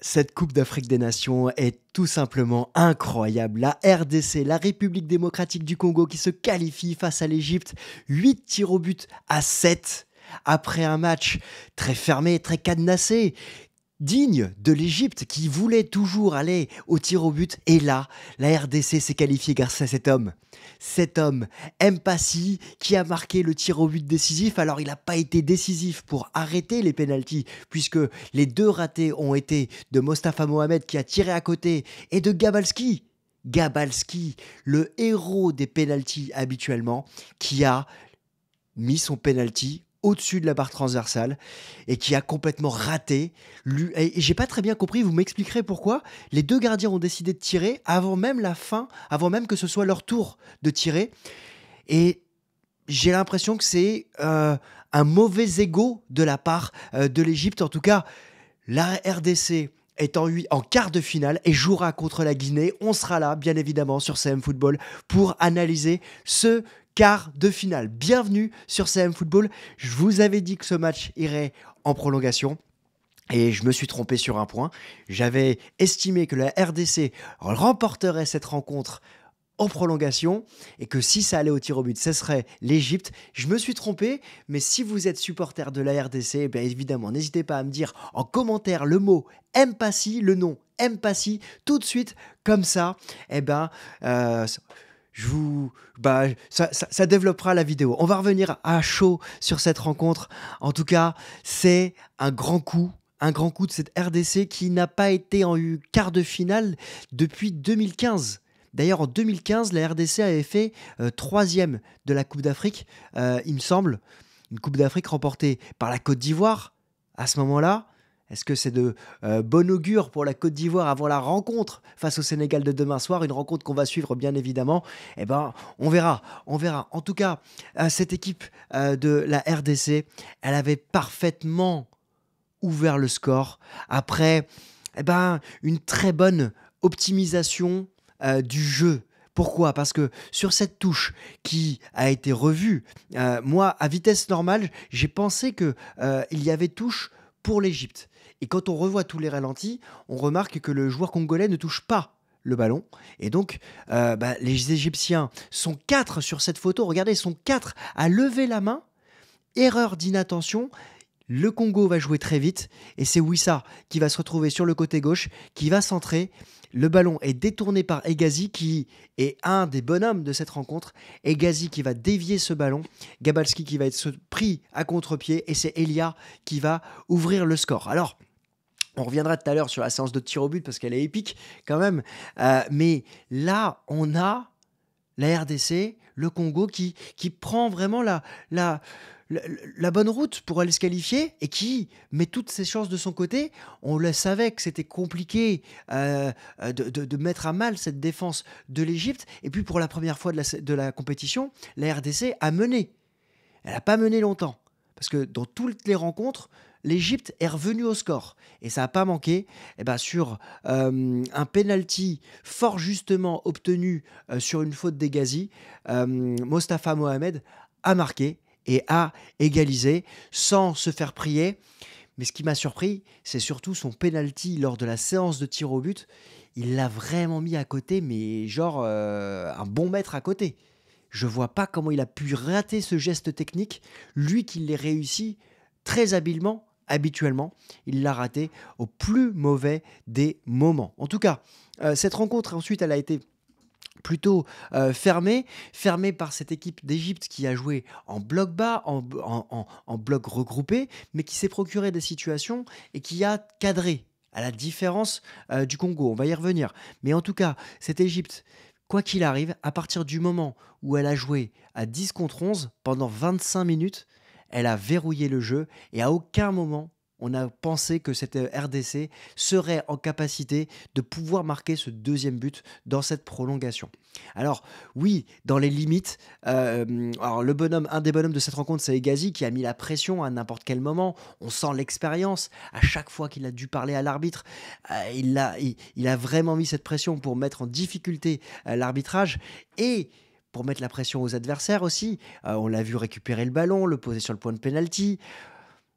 Cette Coupe d'Afrique des Nations est tout simplement incroyable. La RDC, la République démocratique du Congo, qui se qualifie face à l'Égypte, 8 tirs au but à 7, après un match très fermé, très cadenassé, digne de l'Égypte qui voulait toujours aller au tir au but. Et là, la RDC s'est qualifiée grâce à cet homme. Cet homme, Mpassi, qui a marqué le tir au but décisif. Alors, il n'a pas été décisif pour arrêter les pénaltys, puisque les deux ratés ont été de Mostafa Mohamed qui a tiré à côté et de Gabalski. Gabalski, le héros des pénaltys habituellement, qui a mis son penalty au-dessus de la barre transversale et qui a complètement raté. Et j'ai pas très bien compris, vous m'expliquerez pourquoi. Les deux gardiens ont décidé de tirer avant même la fin, avant même que ce soit leur tour de tirer. Et j'ai l'impression que c'est un mauvais ego de la part de l'Égypte. En tout cas, la RDC est en quart de finale et jouera contre la Guinée. On sera là, bien évidemment, sur CM Football pour analyser ce quart de finale. Bienvenue sur CM Football. Je vous avais dit que ce match irait en prolongation. Et je me suis trompé sur un point. J'avais estimé que la RDC remporterait cette rencontre en prolongation et que si ça allait au tir au but, ce serait l'Égypte. Je me suis trompé, mais si vous êtes supporter de la RDC, bien évidemment, n'hésitez pas à me dire en commentaire le mot Mpassi, le nom Mpassi, tout de suite, comme ça, eh ben, ça développera la vidéo. On va revenir à chaud sur cette rencontre. En tout cas, c'est un grand coup de cette RDC qui n'a pas été en quart de finale depuis 2015. D'ailleurs, en 2015, la RDC avait fait troisième de la Coupe d'Afrique, il me semble. Une Coupe d'Afrique remportée par la Côte d'Ivoire à ce moment-là. Est-ce que c'est de bon augure pour la Côte d'Ivoire avant la rencontre face au Sénégal de demain soir? Une rencontre qu'on va suivre bien évidemment. Eh ben, on verra. En tout cas, cette équipe de la RDC, elle avait parfaitement ouvert le score après une très bonne optimisation du jeu. Pourquoi? Parce que sur cette touche qui a été revue, moi, à vitesse normale, j'ai pensé qu'il y avait touche pour l'Égypte. Et quand on revoit tous les ralentis, on remarque que le joueur congolais ne touche pas le ballon. Et donc, les Égyptiens sont 4 sur cette photo. Regardez, ils sont 4 à lever la main. Erreur d'inattention. Le Congo va jouer très vite et c'est Wissa qui va se retrouver sur le côté gauche, qui va centrer. Le ballon est détourné par Hegazi qui est un des bonhommes de cette rencontre. Hegazi qui va dévier ce ballon. Gabalski qui va être pris à contre-pied et c'est Elia qui va ouvrir le score. Alors, on reviendra tout à l'heure sur la séance de tir au but parce qu'elle est épique quand même. Mais là, on a la RDC, le Congo qui prend vraiment la bonne route pour aller se qualifier et qui met toutes ses chances de son côté. On le savait que c'était compliqué de mettre à mal cette défense de l'Égypte. Et puis pour la première fois de la compétition, la RDC a mené. Elle n'a pas mené longtemps. Parce que dans toutes les rencontres, l'Égypte est revenue au score. Et ça n'a pas manqué sur un penalty fort justement obtenu sur une faute d'Hegazi. Mostafa Mohamed a marqué et a égalisé sans se faire prier. Mais ce qui m'a surpris, c'est surtout son penalty lors de la séance de tir au but. Il l'a vraiment mis à côté, mais genre un bon mètre à côté. Je vois pas comment il a pu rater ce geste technique, lui qui l'ait réussi très habilement. Habituellement, il l'a raté au plus mauvais des moments. En tout cas, cette rencontre ensuite, elle a été plutôt fermée par cette équipe d'Égypte qui a joué en bloc bas, en bloc regroupé, mais qui s'est procuré des situations et qui a cadré, à la différence du Congo. On va y revenir. Mais en tout cas, cette Égypte, quoi qu'il arrive, à partir du moment où elle a joué à 10 contre 11 pendant 25 minutes, elle a verrouillé le jeu et à aucun moment on a pensé que cette RDC serait en capacité de pouvoir marquer ce deuxième but dans cette prolongation. Alors oui, dans les limites, alors un des bonhommes de cette rencontre, c'est Hegazi qui a mis la pression à n'importe quel moment. On sent l'expérience. À chaque fois qu'il a dû parler à l'arbitre, il a vraiment mis cette pression pour mettre en difficulté l'arbitrage et pour mettre la pression aux adversaires aussi. On l'a vu récupérer le ballon, le poser sur le point de pénalty.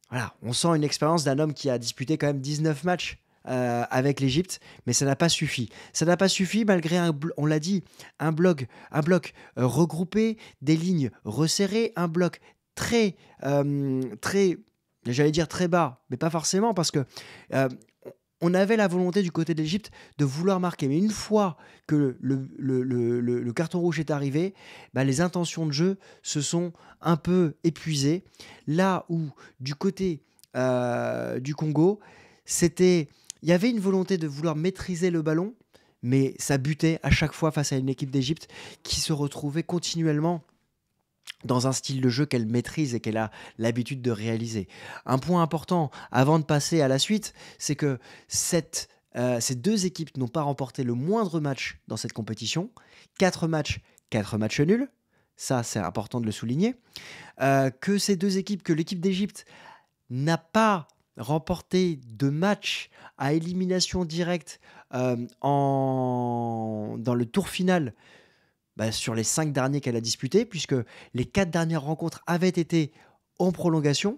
Voilà, on sent une expérience d'un homme qui a disputé quand même 19 matchs avec l'Égypte, mais ça n'a pas suffi. Ça n'a pas suffi malgré, on l'a dit, un bloc regroupé, des lignes resserrées, un bloc très, j'allais dire très bas, mais pas forcément, parce que euh, on avait la volonté du côté de l'Égypte de vouloir marquer. Mais une fois que le carton rouge est arrivé, bah, les intentions de jeu se sont un peu épuisées. Là où, du côté du Congo, c'était, il y avait une volonté de vouloir maîtriser le ballon, mais ça butait à chaque fois face à une équipe d'Égypte qui se retrouvait continuellement dans un style de jeu qu'elle maîtrise et qu'elle a l'habitude de réaliser. Un point important avant de passer à la suite, c'est que ces deux équipes n'ont pas remporté le moindre match dans cette compétition. 4 matchs nuls. Ça, c'est important de le souligner. Que ces deux équipes, que l'équipe d'Égypte n'a pas remporté de match à élimination directe dans le tour final sur les 5 derniers qu'elle a disputés, puisque les 4 dernières rencontres avaient été en prolongation.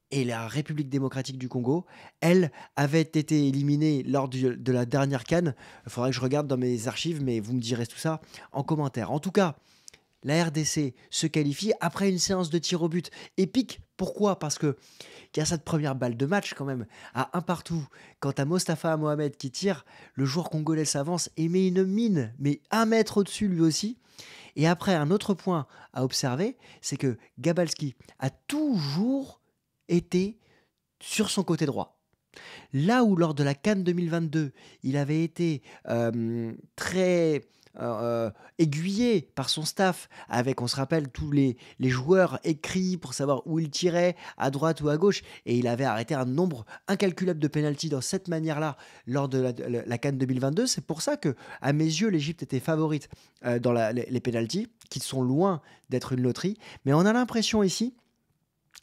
Et la République démocratique du Congo, elle, avait été éliminée lors de la dernière CAN. Il faudrait que je regarde dans mes archives, mais vous me direz tout ça en commentaire. En tout cas, la RDC se qualifie après une séance de tir au but épique. Pourquoi? Parce que il y a cette première balle de match quand même, à un partout. Quant à Mostafa Mohamed qui tire, le joueur congolais s'avance et met une mine, mais 1 mètre au-dessus lui aussi. Et après, un autre point à observer, c'est que Gabalski a toujours été sur son côté droit. Là où lors de la CAN 2022, il avait été très aiguillé par son staff, avec, on se rappelle, tous les joueurs écrits pour savoir où il tirait, à droite ou à gauche, et il avait arrêté un nombre incalculable de pénaltys dans cette manière-là lors de la CAN 2022. C'est pour ça que, à mes yeux, l'Égypte était favorite dans les pénaltys, qui sont loin d'être une loterie, mais on a l'impression ici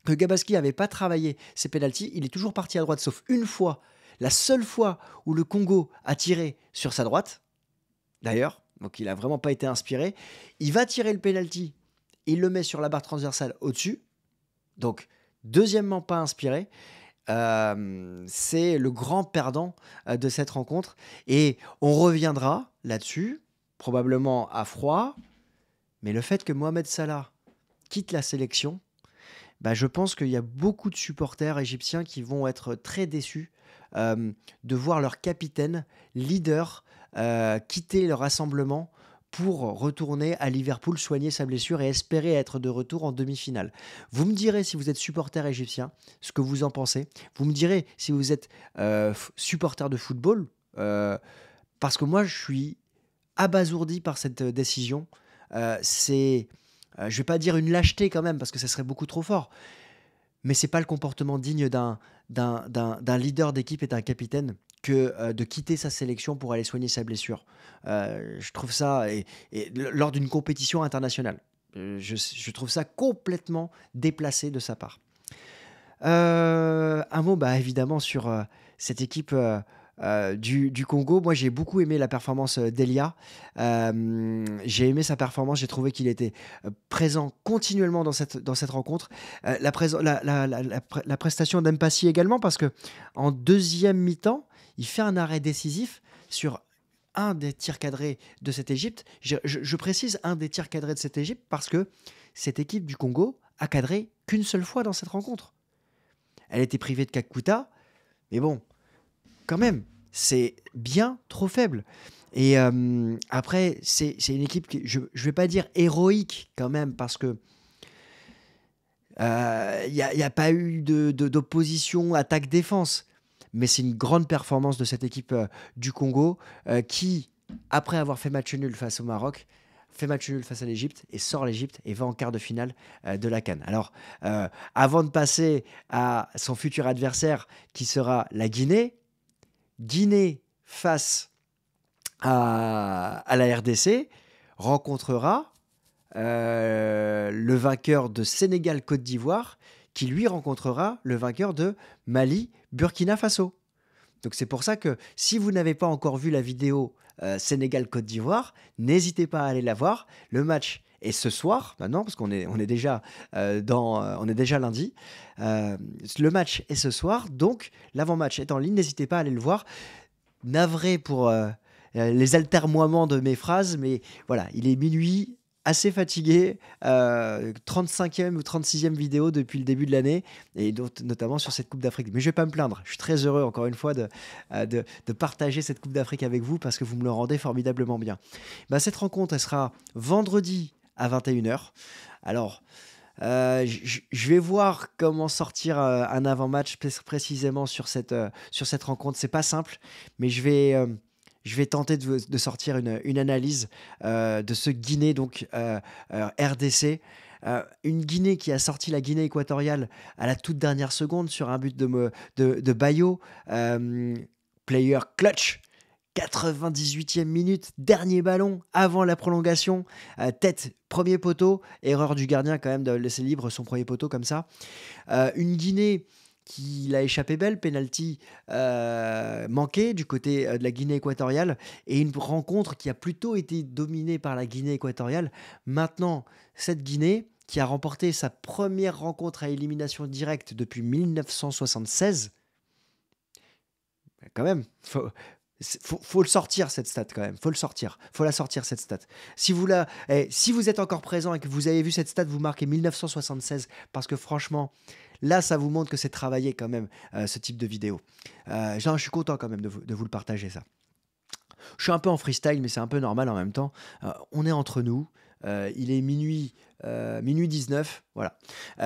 que Gabalski n'avait pas travaillé ses pénaltys. Il est toujours parti à droite, sauf une fois, la seule fois où le Congo a tiré sur sa droite, d'ailleurs. Donc il n'a vraiment pas été inspiré. Il va tirer le penalty, il le met sur la barre transversale au-dessus. Donc deuxièmement pas inspiré. C'est le grand perdant de cette rencontre. Et on reviendra là-dessus, probablement à froid. Mais le fait que Mohamed Salah quitte la sélection, je pense qu'il y a beaucoup de supporters égyptiens qui vont être très déçus de voir leur capitaine, leader, quitter le rassemblement pour retourner à Liverpool, soigner sa blessure et espérer être de retour en demi-finale. Vous me direz, si vous êtes supporter égyptien, ce que vous en pensez. Vous me direz si vous êtes supporter de football, parce que moi, je suis abasourdi par cette décision. C'est, je ne vais pas dire une lâcheté quand même, parce que ça serait beaucoup trop fort, mais c'est pas le comportement digne d'un leader d'équipe et d'un capitaine que de quitter sa sélection pour aller soigner sa blessure. Je trouve ça, lors d'une compétition internationale, je trouve ça complètement déplacé de sa part. Un mot évidemment sur cette équipe du Congo. Moi, j'ai beaucoup aimé la performance d'Elia. J'ai aimé sa performance. J'ai trouvé qu'il était présent continuellement dans cette rencontre. La prestation d'Empassi également, parce que en deuxième mi-temps, il fait un arrêt décisif sur un des tirs cadrés de cette Égypte. Je précise un des tirs cadrés de cette Égypte parce que cette équipe du Congo a cadré qu'une seule fois dans cette rencontre. Elle était privée de Kakuta, mais bon, quand même, c'est bien trop faible. Et après, c'est une équipe qui, je ne vais pas dire héroïque quand même, parce que y a pas eu d'opposition attaque-défense. Mais c'est une grande performance de cette équipe du Congo qui, après avoir fait match nul face au Maroc, fait match nul face à l'Égypte et sort l'Égypte et va en quart de finale de la CAN. Alors, avant de passer à son futur adversaire qui sera la Guinée face à la RDC rencontrera le vainqueur de Sénégal-Côte d'Ivoire qui lui rencontrera le vainqueur de Mali-Burkina Faso. Donc c'est pour ça que si vous n'avez pas encore vu la vidéo Sénégal-Côte d'Ivoire, n'hésitez pas à aller la voir. Le match Et ce soir, maintenant, parce on est déjà on est déjà lundi, le match est ce soir, donc l'avant-match est en ligne. N'hésitez pas à aller le voir. Navré pour les altermoiements de mes phrases, mais voilà, il est minuit, assez fatigué, 35e ou 36e vidéo depuis le début de l'année, et notamment sur cette Coupe d'Afrique. Mais je vais pas me plaindre, je suis très heureux encore une fois de partager cette Coupe d'Afrique avec vous parce que vous me le rendez formidablement bien. Bah, cette rencontre, elle sera vendredi à 21h. Alors, je vais voir comment sortir un avant-match précisément sur cette rencontre. C'est pas simple, mais je vais tenter de sortir une analyse de ce Guinée, donc RDC. Une Guinée qui a sorti la Guinée équatoriale à la toute dernière seconde sur un but de Bayo. Player clutch. 98e minute, dernier ballon avant la prolongation, tête, premier poteau, erreur du gardien quand même de laisser libre son premier poteau comme ça. Une Guinée qui l'a échappé belle, penalty manqué du côté de la Guinée équatoriale, et une rencontre qui a plutôt été dominée par la Guinée équatoriale. Maintenant, cette Guinée qui a remporté sa première rencontre à élimination directe depuis 1976, quand même, faut le sortir cette stat quand même, faut le sortir, faut la sortir cette stat. Si vous êtes encore présent et que vous avez vu cette stat, vous marquez 1976 parce que franchement, là ça vous montre que c'est travaillé quand même ce type de vidéo. Je suis content quand même de vous le partager ça. Je suis un peu en freestyle, mais c'est un peu normal en même temps. On est entre nous. Il est minuit 19. Voilà.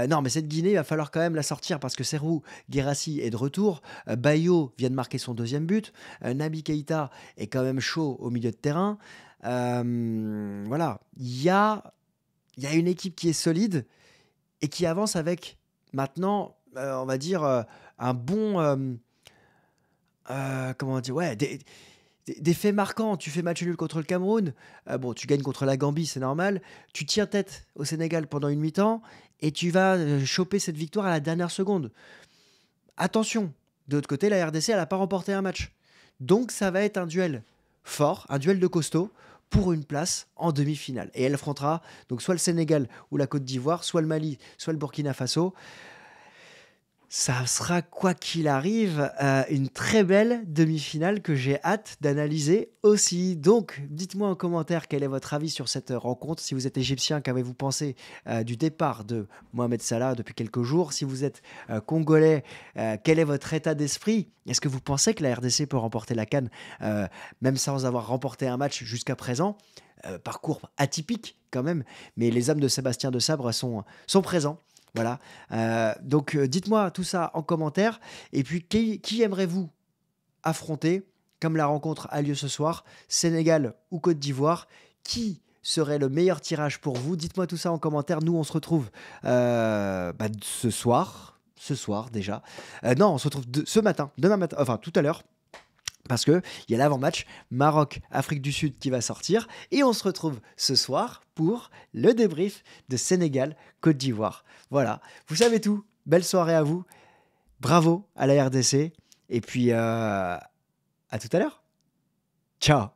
Non, mais cette Guinée, il va falloir quand même la sortir parce que Serhou Guirassy est de retour. Bayo vient de marquer son deuxième but. Naby Keïta est quand même chaud au milieu de terrain. Voilà. Il y a une équipe qui est solide et qui avance avec maintenant, on va dire, un bon. Comment dire, ouais, des faits marquants. Tu fais match nul contre le Cameroun, bon, tu gagnes contre la Gambie, c'est normal. Tu tiens tête au Sénégal pendant une mi-temps et tu vas choper cette victoire à la dernière seconde. Attention, de l'autre côté, la RDC, elle n'a pas remporté un match. Donc ça va être un duel fort, un duel de costaud pour une place en demi-finale. Et elle affrontera donc soit le Sénégal ou la Côte d'Ivoire, soit le Mali, soit le Burkina Faso. Ça sera, quoi qu'il arrive, une très belle demi-finale que j'ai hâte d'analyser aussi. Donc, dites-moi en commentaire quel est votre avis sur cette rencontre. Si vous êtes égyptien, qu'avez-vous pensé du départ de Mohamed Salah depuis quelques jours? Si vous êtes congolais, quel est votre état d'esprit? Est-ce que vous pensez que la RDC peut remporter la CAN, même sans avoir remporté un match jusqu'à présent? Parcours atypique quand même, mais les âmes de Sébastien Desabre sont présents. Voilà. Donc, dites-moi tout ça en commentaire. Et puis, qui aimerez-vous affronter comme la rencontre a lieu ce soir, Sénégal ou Côte d'Ivoire? Qui serait le meilleur tirage pour vous? Dites-moi tout ça en commentaire. Nous, on se retrouve ce soir. Ce soir déjà. Non, on se retrouve ce matin, demain matin, enfin tout à l'heure. Parce qu'il y a l'avant-match Maroc-Afrique du Sud qui va sortir. Et on se retrouve ce soir pour le débrief de Sénégal-Côte d'Ivoire. Voilà, vous savez tout. Belle soirée à vous. Bravo à la RDC. Et puis, à tout à l'heure. Ciao.